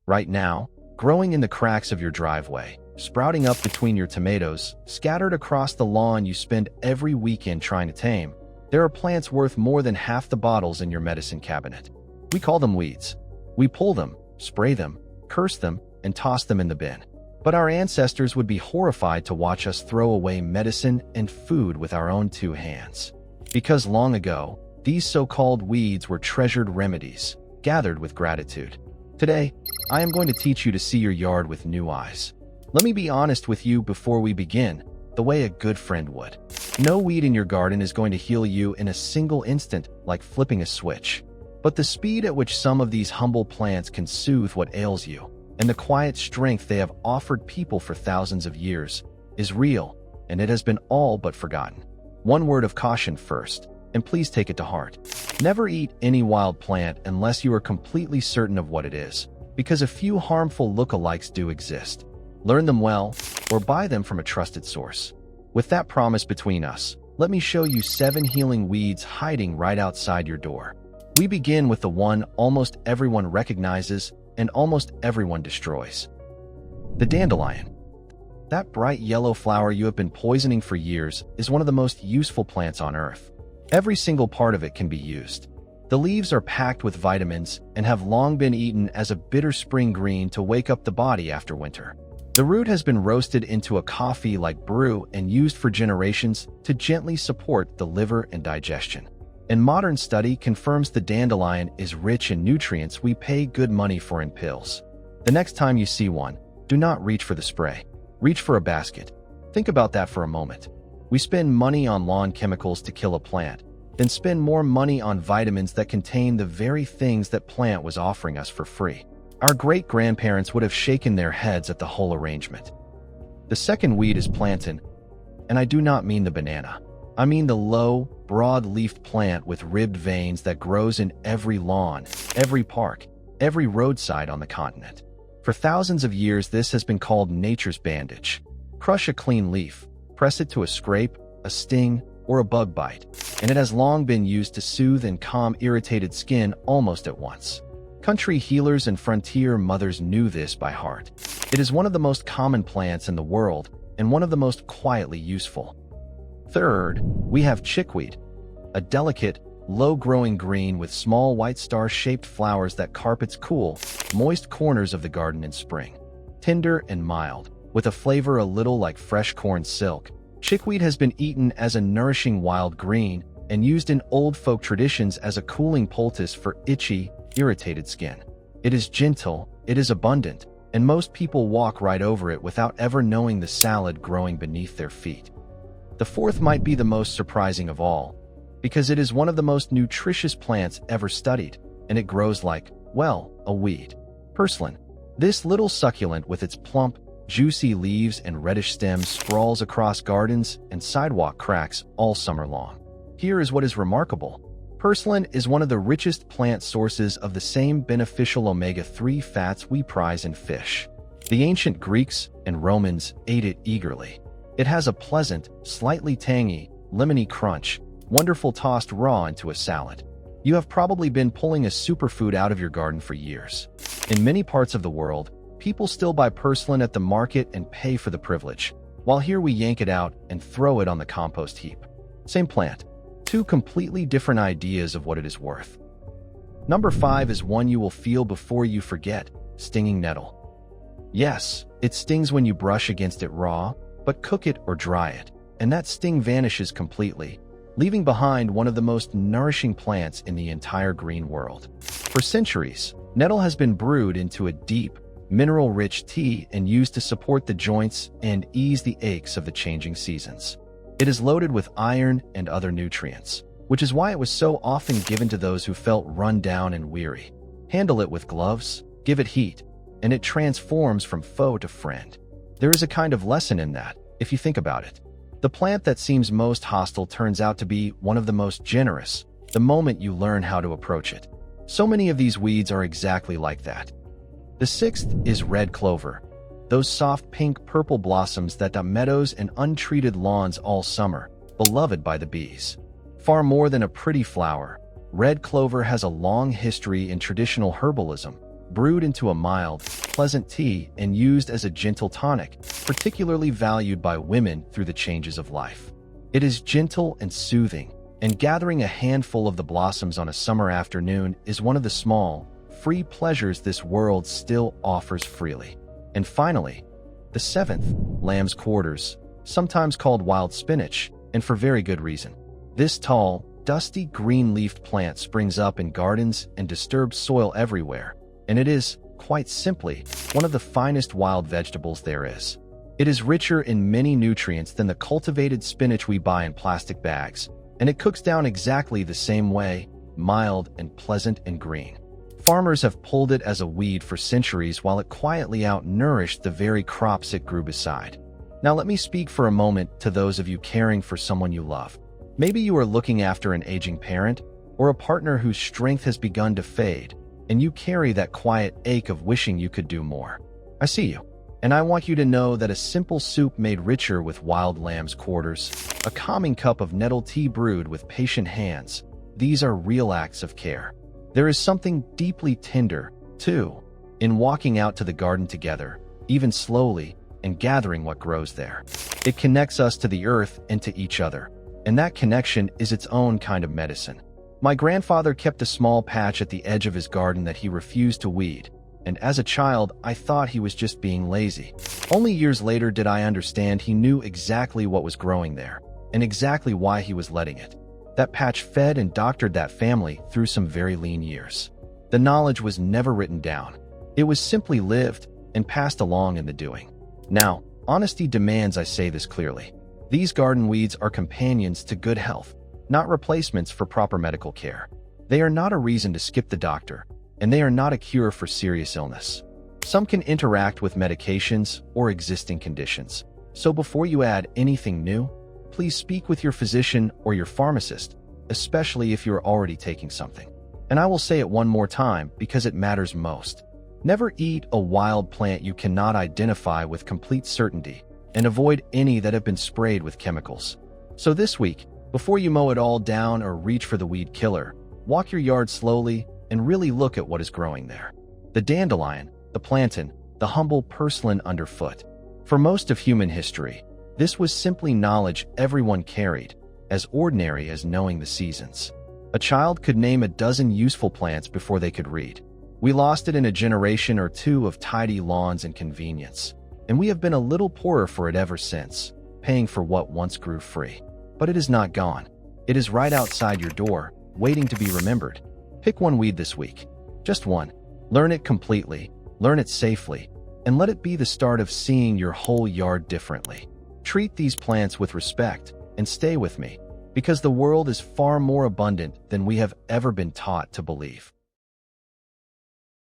Right now, growing in the cracks of your driveway, sprouting up between your tomatoes, scattered across the lawn you spend every weekend trying to tame, there are plants worth more than half the bottles in your medicine cabinet. We call them weeds. We pull them, spray them, curse them, and toss them in the bin. But our ancestors would be horrified to watch us throw away medicine and food with our own two hands. Because long ago, these so-called weeds were treasured remedies, gathered with gratitude. Today, I am going to teach you to see your yard with new eyes. Let me be honest with you before we begin, the way a good friend would. No weed in your garden is going to heal you in a single instant like flipping a switch. But the speed at which some of these humble plants can soothe what ails you, and the quiet strength they have offered people for thousands of years, is real, and it has been all but forgotten. One word of caution first, and please take it to heart. Never eat any wild plant unless you are completely certain of what it is, because a few harmful lookalikes do exist. Learn them well, or buy them from a trusted source. With that promise between us, let me show you 7 healing weeds hiding right outside your door. We begin with the one almost everyone recognizes and almost everyone destroys. The dandelion. That bright yellow flower you have been poisoning for years is one of the most useful plants on earth. Every single part of it can be used. The leaves are packed with vitamins and have long been eaten as a bitter spring green to wake up the body after winter. The root has been roasted into a coffee like brew and used for generations to gently support the liver and digestion. And modern study confirms the dandelion is rich in nutrients we pay good money for in pills. The next time you see one, do not reach for the spray. Reach for a basket. Think about that for a moment. We spend money on lawn chemicals to kill a plant, then spend more money on vitamins that contain the very things that plant was offering us for free. Our great-grandparents would have shaken their heads at the whole arrangement. The second weed is plantain, and I do not mean the banana. I mean the low, broad-leafed plant with ribbed veins that grows in every lawn, every park, every roadside on the continent. For thousands of years, this has been called nature's bandage. Crush a clean leaf, press it to a scrape, a sting, or a bug bite, and it has long been used to soothe and calm irritated skin almost at once. Country healers and frontier mothers knew this by heart. It is one of the most common plants in the world and one of the most quietly useful. Third, we have chickweed, a delicate, low-growing green with small white star-shaped flowers that carpets cool, moist corners of the garden in spring. Tender and mild, with a flavor a little like fresh corn silk, chickweed has been eaten as a nourishing wild green and used in old folk traditions as a cooling poultice for itchy, irritated skin. It is gentle, it is abundant, and most people walk right over it without ever knowing the salad growing beneath their feet. The fourth might be the most surprising of all, because it is one of the most nutritious plants ever studied, and it grows like, well, a weed. Purslane. This little succulent with its plump, juicy leaves and reddish stems sprawls across gardens and sidewalk cracks all summer long. Here is what is remarkable. Purslane is one of the richest plant sources of the same beneficial omega-3 fats we prize in fish. The ancient Greeks and Romans ate it eagerly. It has a pleasant, slightly tangy, lemony crunch, wonderful tossed raw into a salad. You have probably been pulling a superfood out of your garden for years. In many parts of the world, people still buy purslane at the market and pay for the privilege, while here we yank it out and throw it on the compost heap. Same plant. 2 completely different ideas of what it is worth. Number 5 is one you will feel before you forget, stinging nettle. Yes, it stings when you brush against it raw, but cook it or dry it, and that sting vanishes completely, leaving behind one of the most nourishing plants in the entire green world. For centuries, nettle has been brewed into a deep, mineral-rich tea and used to support the joints and ease the aches of the changing seasons. It is loaded with iron and other nutrients, which is why it was so often given to those who felt run down and weary. Handle it with gloves, give it heat, and it transforms from foe to friend. There is a kind of lesson in that, if you think about it. The plant that seems most hostile turns out to be one of the most generous, the moment you learn how to approach it. So many of these weeds are exactly like that. The 6th is red clover. Those soft pink-purple blossoms that dot meadows and untreated lawns all summer, beloved by the bees. Far more than a pretty flower, red clover has a long history in traditional herbalism, brewed into a mild, pleasant tea and used as a gentle tonic, particularly valued by women through the changes of life. It is gentle and soothing, and gathering a handful of the blossoms on a summer afternoon is one of the small, free pleasures this world still offers freely. And finally, the seventh, lamb's quarters, sometimes called wild spinach, and for very good reason. This tall, dusty green-leafed plant springs up in gardens and disturbs soil everywhere, and it is, quite simply, one of the finest wild vegetables there is. It is richer in many nutrients than the cultivated spinach we buy in plastic bags, and it cooks down exactly the same way, mild and pleasant and green. Farmers have pulled it as a weed for centuries while it quietly out-nourished the very crops it grew beside. Now let me speak for a moment to those of you caring for someone you love. Maybe you are looking after an aging parent or a partner whose strength has begun to fade, and you carry that quiet ache of wishing you could do more. I see you, and I want you to know that a simple soup made richer with wild lamb's quarters, a calming cup of nettle tea brewed with patient hands, these are real acts of care. There is something deeply tender, too, in walking out to the garden together, even slowly, and gathering what grows there. It connects us to the earth and to each other, and that connection is its own kind of medicine. My grandfather kept a small patch at the edge of his garden that he refused to weed, and as a child, I thought he was just being lazy. Only years later did I understand he knew exactly what was growing there, and exactly why he was letting it. That patch fed and doctored that family through some very lean years. The knowledge was never written down. It was simply lived and passed along in the doing. Now, honesty demands I say this clearly. These garden weeds are companions to good health, not replacements for proper medical care. They are not a reason to skip the doctor, and they are not a cure for serious illness. Some can interact with medications or existing conditions. So before you add anything new, please speak with your physician or your pharmacist, especially if you're already taking something. And I will say it one more time because it matters most. Never eat a wild plant you cannot identify with complete certainty, and avoid any that have been sprayed with chemicals. So this week, before you mow it all down or reach for the weed killer, walk your yard slowly and really look at what is growing there. The dandelion, the plantain, the humble purslane underfoot. For most of human history, this was simply knowledge everyone carried, as ordinary as knowing the seasons. A child could name a dozen useful plants before they could read. We lost it in a generation or two of tidy lawns and convenience, and we have been a little poorer for it ever since, paying for what once grew free. But it is not gone. It is right outside your door, waiting to be remembered. Pick one weed this week. Just one. Learn it completely, learn it safely, and let it be the start of seeing your whole yard differently. Treat these plants with respect and stay with me, because the world is far more abundant than we have ever been taught to believe.